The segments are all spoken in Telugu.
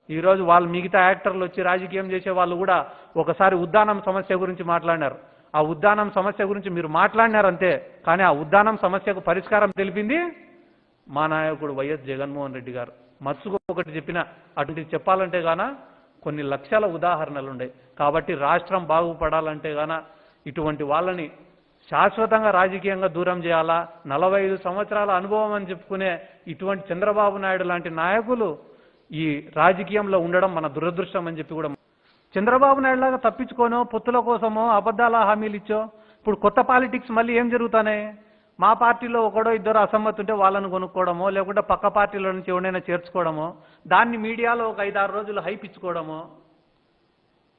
ఈరోజు వాళ్ళు మిగతా యాక్టర్లు వచ్చి రాజకీయం చేసే వాళ్ళు కూడా ఒకసారి ఉద్దానం సమస్య గురించి మాట్లాడినారు. ఆ ఉద్దానం సమస్య గురించి మీరు మాట్లాడినారు అంతే, కానీ ఆ ఉద్దానం సమస్యకు పరిష్కారం తెలిపింది మా నాయకుడు వైఎస్ జగన్మోహన్ రెడ్డి గారు. మత్సుకు ఒకటి చెప్పిన అటువంటిది చెప్పాలంటే గాన కొన్ని లక్షల ఉదాహరణలు ఉన్నాయి. కాబట్టి రాష్ట్రం బాగుపడాలంటే గాన ఇటువంటి వాళ్ళని శాశ్వతంగా రాజకీయంగా దూరం చేయాలా. 45 సంవత్సరాల అనుభవం అని చెప్పుకునే ఇటువంటి చంద్రబాబు నాయుడు లాంటి నాయకులు ఈ రాజకీయంలో ఉండడం మన దురదృష్టం అని చెప్పి కూడా చంద్రబాబు నాయుడు లాగా తప్పించుకోనో పొత్తుల కోసమో అబద్ధాల హామీలు ఇచ్చో ఇప్పుడు కొత్త పాలిటిక్స్ మళ్ళీ ఏం జరుగుతానే, మా పార్టీలో ఒకడో ఇద్దరు అసమ్మతి ఉంటే వాళ్ళని కొనుక్కోవడమో, లేకుంటే పక్క పార్టీలో నుంచి ఎవరైనా చేర్చుకోవడమో, దాన్ని మీడియాలో ఒక 5-6 రోజులు హైప్ ఇచ్చుకోవడమో,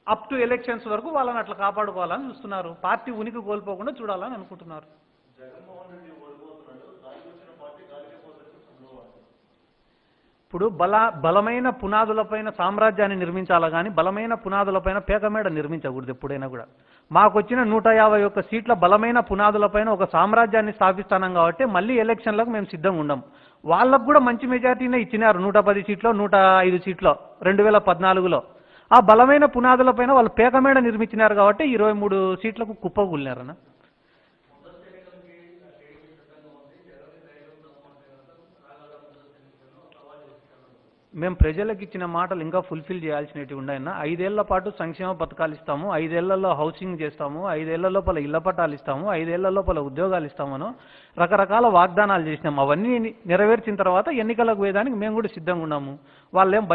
అప్ టు ఎలక్షన్స్ వరకు వాళ్ళని అట్లా కాపాడుకోవాలని చూస్తున్నారు. పార్టీ ఉనికి కోల్పోకుండా చూడాలని అనుకుంటున్నారు. ఇప్పుడు బలమైన పునాదులపైన సామ్రాజ్యాన్ని నిర్మించాలా కానీ బలమైన పునాదులపైన పేకమేడ నిర్మించకూడదు ఎప్పుడైనా కూడా. మాకు వచ్చిన 151 సీట్ల బలమైన పునాదులపైన ఒక సామ్రాజ్యాన్ని స్థాపిస్తానం కాబట్టి మళ్ళీ ఎలక్షన్లకు మేము సిద్ధంగా ఉన్నాం. వాళ్ళకు కూడా మంచి మెజార్టీనే ఇచ్చినారు, 110 సీట్లో 105 సీట్లో 2014లో. ఆ బలమైన పునాదులపైన వాళ్ళు పేకమేడ నిర్మించినారు కాబట్టి 23 సీట్లకు కుప్పకూలినారన్న. మేము ప్రజలకు ఇచ్చిన మాటలు ఇంకా ఫుల్ఫిల్ చేయాల్సినవి ఉన్నాయన్న. 5 ఏళ్ల పాటు సంక్షేమ పథకాలు ఇస్తాము, 5 ఏళ్లలో హౌసింగ్ చేస్తాము, 5 ఏళ్ల లోపల ఇళ్ల పట్టాలు ఇస్తాము, 5 ఏళ్ల లోపల ఉద్యోగాలు ఇస్తామను రకరకాల వాగ్దానాలు చేసినాము. అవన్నీ నెరవేర్చిన తర్వాత ఎన్నికలకు పోయేదానికి మేము కూడా సిద్ధంగా ఉన్నాము. వాళ్ళేం